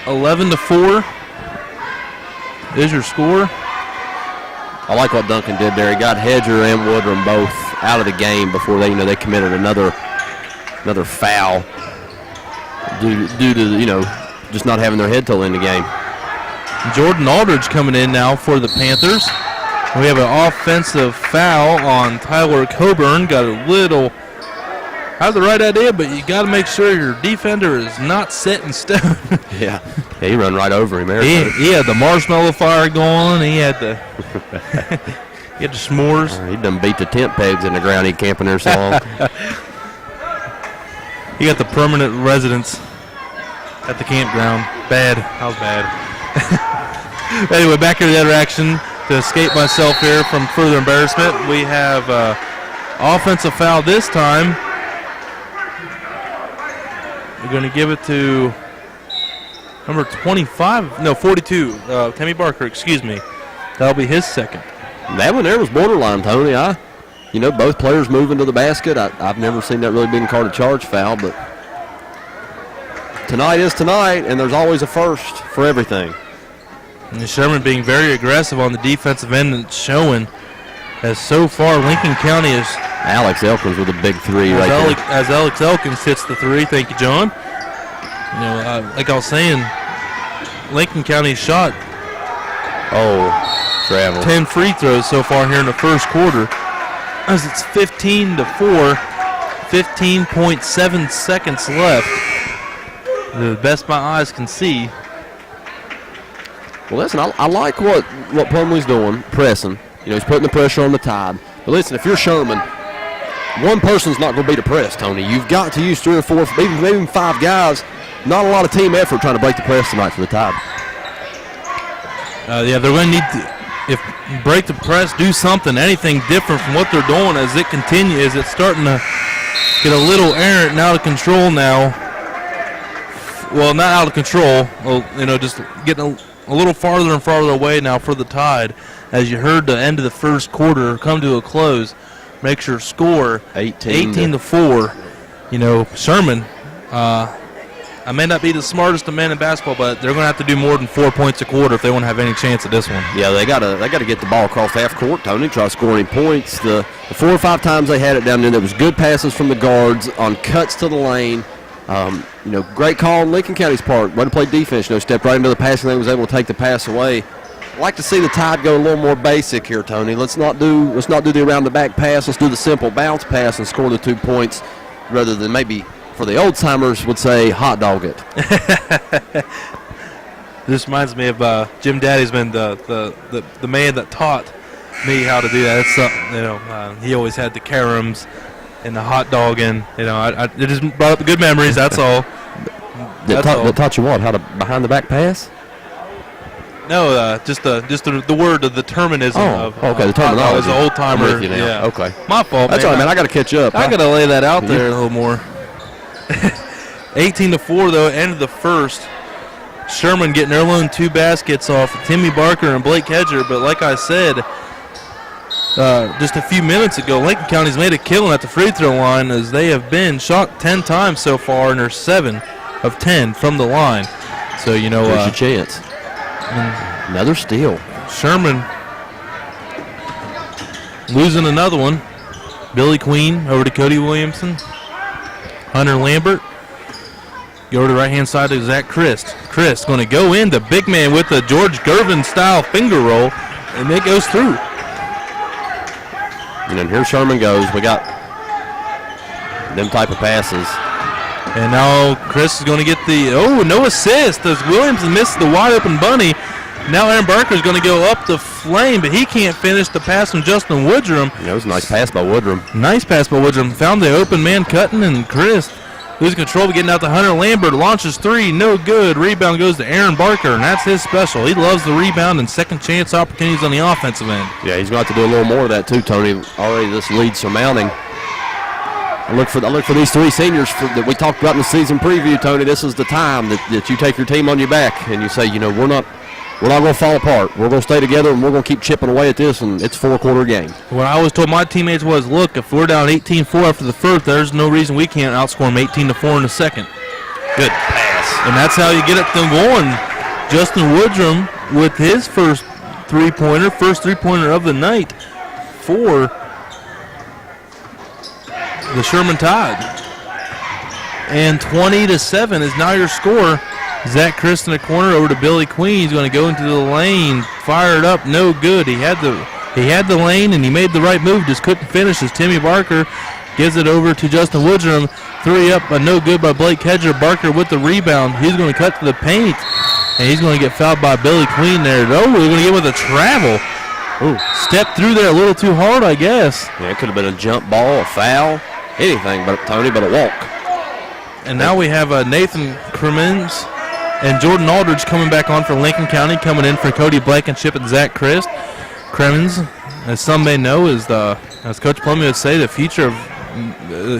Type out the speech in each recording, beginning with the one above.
11-4 is your score. I like what Duncan did there. He got Hedger and Woodrum both out of the game before they committed another foul due to just not having their head total in the game. Jordan Aldridge coming in now for the Panthers. We have an offensive foul on Tyler Coburn. Got a little, have the right idea, but you got to make sure your defender is not set in stone. Yeah, he run right over him there. He had the marshmallow fire going. He had the he had the s'mores. He done beat the tent pegs in the ground. He camping there so long. He got the permanent residence at the campground. Bad. That was bad. Anyway, back here to the other action. To escape myself here from further embarrassment, we have offensive foul this time. We're going to give it to number 42, Timmy Barker, excuse me. That'll be his second. That one there was borderline, Tony. Both players moving to the basket. I've never seen that really being called a charge foul, but tonight is tonight, and there's always a first for everything. And Sherman being very aggressive on the defensive end and showing, as so far Lincoln County is. Alex Elkins with a big three right there. As Alex Elkins hits the three, thank you, John. Like I was saying, Lincoln County shot travel 10 free throws so far here in the first quarter. As it's 15-4, 15.7 seconds left. The best my eyes can see. Well, listen, I like what Plumlee's doing, pressing. He's putting the pressure on the Tide. But listen, if you're Sherman, one person's not going to beat a press, Tony. You've got to use 3 or 4, maybe even 5 guys. Not a lot of team effort trying to break the press tonight for the Tide. They're going to need to break the press, do something, anything different from what they're doing as it continues. It's starting to get a little errant and out of control now. Well, not out of control. Well, just getting a little farther and farther away now for the Tide. As you heard the end of the first quarter come to a close, makes your score 18-4. Sherman, I may not be the smartest of men in basketball, but they're going to have to do more than 4 points a quarter if they want to have any chance at this one. Yeah, they got to get the ball across half court, Tony, try scoring points. The 4 or 5 times they had it down there was good passes from the guards on cuts to the lane. Great call on Lincoln County's part. Way to play defense. Stepped right into the passing lane, was able to take the pass away. I'd like to see the Tide go a little more basic here, Tony. Let's not do the around the back pass. Let's do the simple bounce pass and score the 2 points, rather than maybe for the old timers would say hot dog it. This reminds me of Jim Daddy'sman, the man that taught me how to do that. It's he always had the caroms and the hot dog, and it just brought up good memories. That's all. That taught you what? How to behind the back pass? No, just the word, the determinism of. Okay, the terminology. As an old timer. Yeah. Okay. My fault. That's all right, man. I got to catch up. I got to lay that out there a little more. 18-4 though, end of the first. Sherman getting their lone 2 baskets off Timmy Barker and Blake Hedger, but like I said just a few minutes ago, Lincoln County's made a killing at the free throw line as they have been shot 10 times so far, and they're 7 of 10 from the line. So there's your chance. Another steal. Sherman losing another one. Billy Queen over to Cody Williamson. Hunter Lambert. Go to the right-hand side to Zach Christ. Christ going to go in, the big man with the George Gervin-style finger roll, and it goes through. And then here Sherman goes. We got them type of passes. And now Chris is going to get no assist as Williamson missed the wide-open bunny. Now Aaron Barker is going to go up the flame, but he can't finish the pass from Justin Woodrum. That was a nice pass by Woodrum. Nice pass by Woodrum. Found the open man cutting, and Chris losing control, but getting out to Hunter Lambert. Launches 3, no good. Rebound goes to Aaron Barker, and that's his special. He loves the rebound and second chance opportunities on the offensive end. Yeah, he's going to have to do a little more of that too, Tony. Already this lead surmounting. I look for these 3 seniors that we talked about in the season preview, Tony. This is the time that you take your team on your back and you say, we're not going to fall apart. We're going to stay together and we're going to keep chipping away at this, and it's a 4-quarter game. What I always told my teammates was, look, if we're down 18-4 after the first, there's no reason we can't outscore them 18-4 in the second. Good pass. And that's how you get it them going. Justin Woodrum with his first three-pointer of the night for the Sherman Tide. And 20-7 is now your score. Zach Christ in the corner over to Billy Queen. He's going to go into the lane. Fired up, no good. He had the lane and he made the right move, just couldn't finish as Timmy Barker gives it over to Justin Woodrum. 3 up, but no good by Blake Hedger. Barker with the rebound. He's going to cut to the paint, and he's going to get fouled by Billy Queen there. Oh, we're going to get with a travel. Ooh, stepped through there a little too hard, I guess. Yeah, it could have been a jump ball, a foul, anything but Tony, but a walk. And now we have Nathan Cremens and Jordan Aldridge coming back on for Lincoln County, coming in for Cody Blankenship and Zach Christ. Cremens, as some may know, is as Coach Plumlee would say, the future of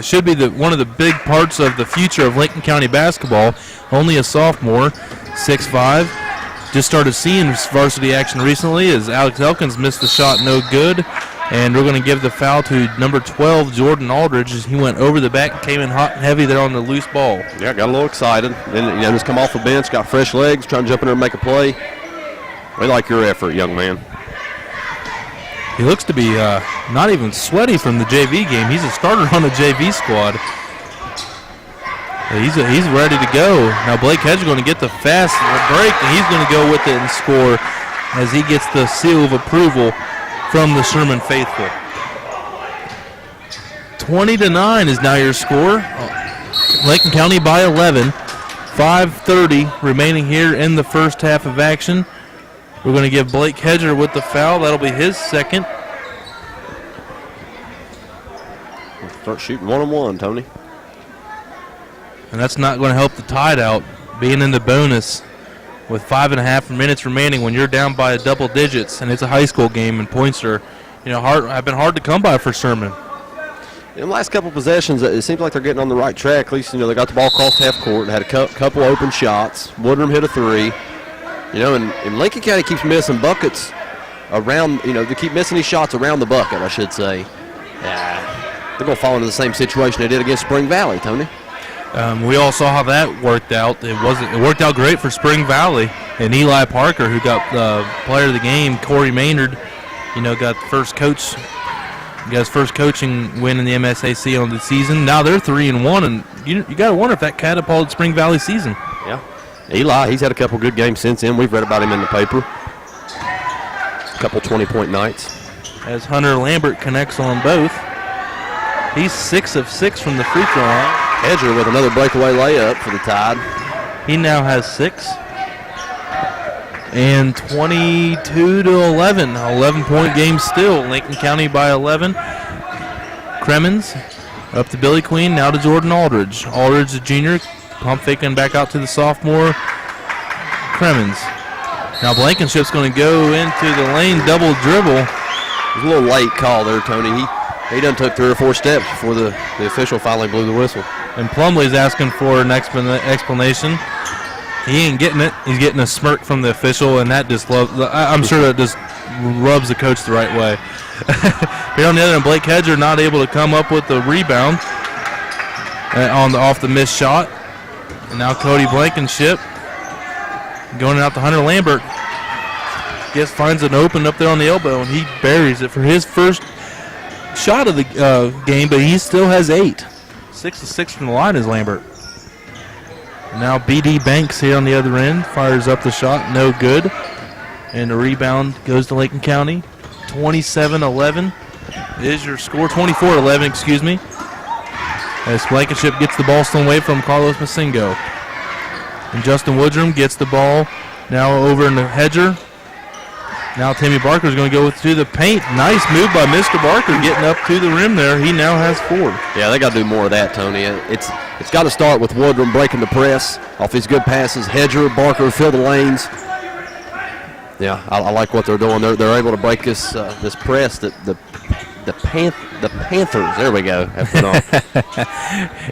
should be one of the big parts of the future of Lincoln County basketball. Only a sophomore, 6'5". Just started seeing varsity action recently as Alex Elkins missed the shot, no good. And we're going to give the foul to number 12, Jordan Aldridge, as he went over the back and came in hot and heavy there on the loose ball. Yeah, got a little excited. Then, just come off the bench, got fresh legs, trying to jump in there and make a play. We like your effort, young man. He looks to be not even sweaty from the JV game. He's a starter on the JV squad. He's ready to go. Now Blake Hedge is going to get the fast break, and he's going to go with it and score as he gets the seal of approval from the Sherman faithful. 20-9 is now your score. Lincoln County by 11. 5:30 remaining here in the first half of action. We're going to give Blake Hedger with the foul. That'll be his second. Start shooting 1-on-1, Tony. And that's not going to help the Tide out, being in the bonus with 5.5 minutes remaining when you're down by double digits, and it's a high school game, and points are, have been hard to come by for Sherman. In the last couple possessions, it seems like they're getting on the right track. At least, they got the ball across half court and had a couple open shots. Woodrum hit a 3. And Lincoln County keeps missing buckets around, they keep missing these shots around the bucket, I should say. They're going to fall into the same situation they did against Spring Valley, Tony. We all saw how that worked out. It worked out great for Spring Valley. And Eli Parker, who got player of the game, Corey Maynard, got his first coaching win in the MSAC on the season. Now they're 3-1, and you got to wonder if that catapulted Spring Valley season. Yeah. Eli, he's had a couple good games since then. We've read about him in the paper. A couple 20-point nights. As Hunter Lambert connects on both. He's 6 of 6 from the free throw line. Hedger with another breakaway layup for the Tide. He now has 6. And 22-11. 11-point game still. Lincoln County by 11. Cremens up to Billy Queen, now to Jordan Aldridge. Aldridge, the junior, pump faking back out to the sophomore, Cremens. Now Blankenship's going to go into the lane, double dribble. It was a little late call there, Tony. He done took 3 or 4 steps before the official finally blew the whistle. And Plumlee's asking for an explanation. He ain't getting it. He's getting a smirk from the official, and that just I'm sure that just rubs the coach the right way. Here on the other end, Blake Hedger not able to come up with the rebound off the missed shot. And now Cody Blankenship going out to Hunter Lambert. Finds an open up there on the elbow, and he buries it for his first shot of the game, but he still has 8. 6 of 6 from the line is Lambert. Now B.D. Banks here on the other end fires up the shot, no good. And the rebound goes to Lincoln County. 27-11 is your score. 24-11, excuse me. As Blankenship gets the ball stolen away from Carlos Masingo. And Justin Woodrum gets the ball now over into Hedger. Now Timmy Barker is going to go to the paint. Nice move by Mr. Barker getting up to the rim there. He now has 4. Yeah, they got to do more of that, Tony. It's got to start with Woodrum breaking the press off these good passes. Hedger, Barker fill the lanes. Yeah, I like what they're doing. They're able to break this press that the Panthers, there we go, have put on.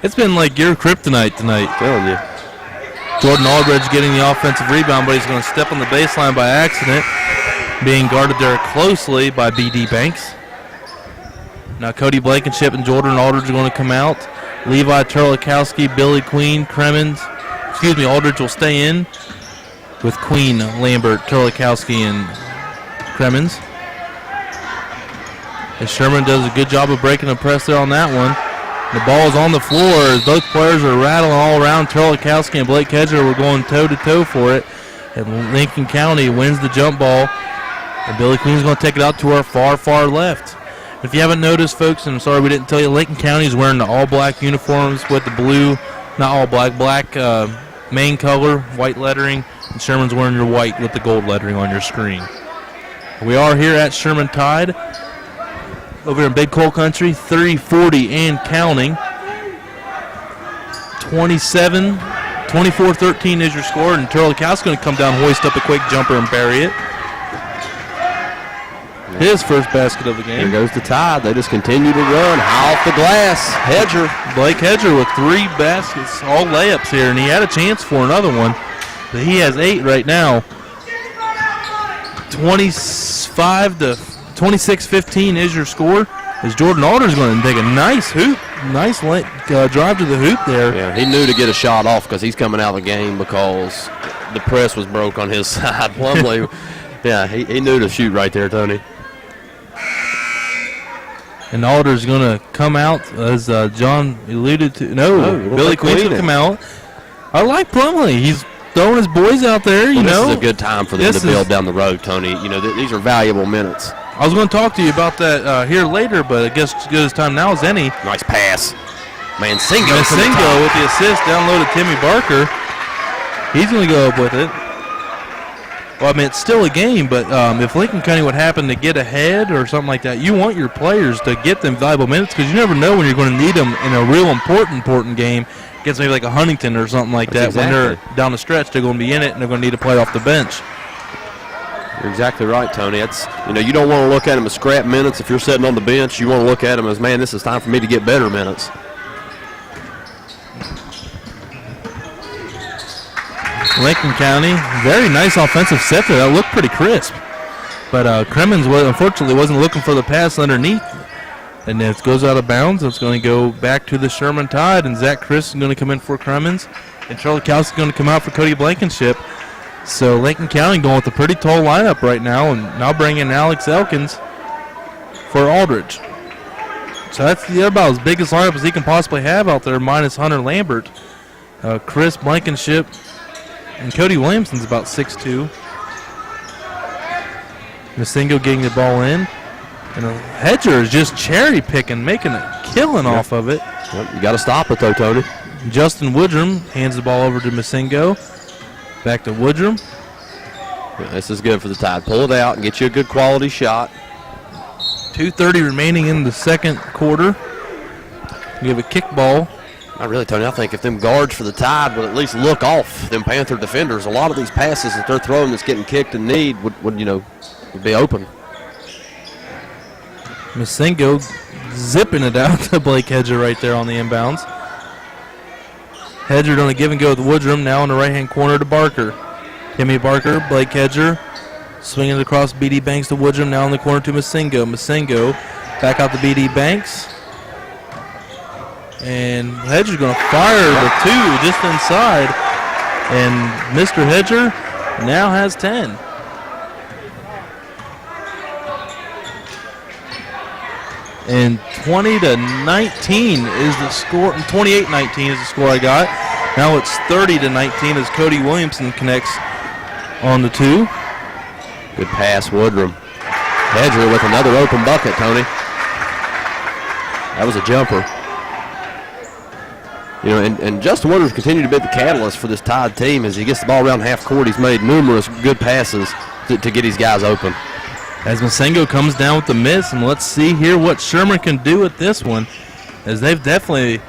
It's been like your kryptonite tonight. I'm telling you. Jordan Aldridge getting the offensive rebound, but he's going to step on the baseline by accident. Being guarded there closely by B.D. Banks. Now Cody Blankenship and Jordan Aldridge are going to come out. Levi Terlikowski, Billy Queen, Cremens, Aldridge will stay in with Queen, Lambert, Terlikowski, and Cremens. And Sherman does a good job of breaking the press there on that one. The ball is on the floor as both players are rattling all around. Terlikowski and Blake Hedger were going toe-to-toe for it. And Lincoln County wins the jump ball. And Billy Queen's going to take it out to our far, far left. If you haven't noticed, folks, and I'm sorry we didn't tell you, Lincoln County is wearing the all-black uniforms with the blue, not all-black, black main color, white lettering. And Sherman's wearing your white with the gold lettering on your screen. We are here at Sherman Tide. Over in Big Coal Country, 3:40 and counting. 24-13 is your score, and Terlikowski's going to come down, hoist up a quick jumper, and bury it. His first basket of the game. Here goes the Tide. They just continue to run. High off the glass. Hedger. Blake Hedger with 3 baskets, all layups here, and he had a chance for another one. But he has 8 right now. 26-15 is your score. As Jordan Alder's going to take a nice hoop, nice drive to the hoop there. Yeah, he knew to get a shot off because he's coming out of the game because the press was broke on his side. Plumlee, yeah, he knew to shoot right there, Tony. And Alder's going to come out, as John alluded to. No, Billy Queen's going to come out. I like Plumlee. He's throwing his boys out there, you know. This is a good time for them to build down the road, Tony. You know, these are valuable minutes. I was going to talk to you about that here later, but I guess as good as time now as any. Nice pass. Mansingo with the assist, down low to Timmy Barker. He's going to go up with it. Well, I mean, it's still a game, but if Lincoln County would happen to get ahead or something like that, you want your players to get them valuable minutes because you never know when you're going to need them in a real important game against maybe like a Huntington or something like that. Exactly. When they're down the stretch, they're going to be in it, and they're going to need to play off the bench. You're exactly right, Tony. It's, you know, you don't want to look at them as scrap minutes if you're sitting on the bench. You want to look at them as, man, this is time for me to get better minutes. Lincoln County, very nice offensive set there. That looked pretty crisp. But Cremens unfortunately wasn't looking for the pass underneath. And it goes out of bounds. It's going to go back to the Sherman Tide. And Zach Chris is going to come in for Cremens. And Terlikowski is going to come out for Cody Blankenship. So Lincoln County going with a pretty tall lineup right now. And now bringing in Alex Elkins for Aldridge. So that's about as big as lineup as he can possibly have out there, minus Hunter Lambert. Chris Blankenship. And Cody Williamson's about 6'2". Masingo getting the ball in. And Hedger is just cherry picking, making a killing off of it. Yep, you got to stop it though, Tony. Justin Woodrum hands the ball over to Masingo. Back to Woodrum. Yeah, this is good for the Tide. Pull it out and get you a good quality shot. 2:30 remaining in the second quarter. Give a kick ball. Not really, Tony. I think if them guards for the Tide would at least look off them Panther defenders, a lot of these passes that they're throwing that's getting kicked in need would be open. Masingo zipping it out to Blake Hedger right there on the inbounds. Hedger on a give and go with Woodrum, now in the right-hand corner to Barker. Timmy Barker, Blake Hedger, swinging it across B.D. Banks to Woodrum, now in the corner to Masingo. Masingo back out to B.D. Banks. And Hedger's going to fire the 2 just inside. And Mr. Hedger now has 10. And 20-19 is the score. 28-19 is the score I got. Now it's 30-19 as Cody Williamson connects on the 2. Good pass, Woodrum. Hedger with another open bucket, Tony. That was a jumper. You know, and Justin Woodard's continued to be the catalyst for this Tide team as he gets the ball around half court. He's made numerous good passes to get his guys open. As Masingo comes down with the miss, and let's see here what Sherman can do with this one, as they've definitely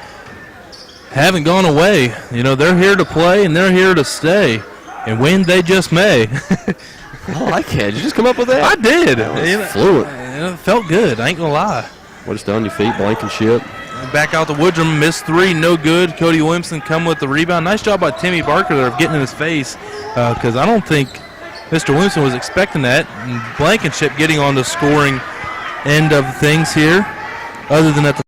haven't gone away. You know, they're here to play and they're here to stay, and win they just may. I like that. Did you just come up with that? I did. That was fluent. It felt good. I ain't gonna lie. What it's done, your feet, Blankenship. Back out to Woodrum, missed 3, no good. Cody Williamson come with the rebound. Nice job by Timmy Barker there of getting in his face, because I don't think Mr. Williamson was expecting that. And Blankenship getting on the scoring end of things here, other than at the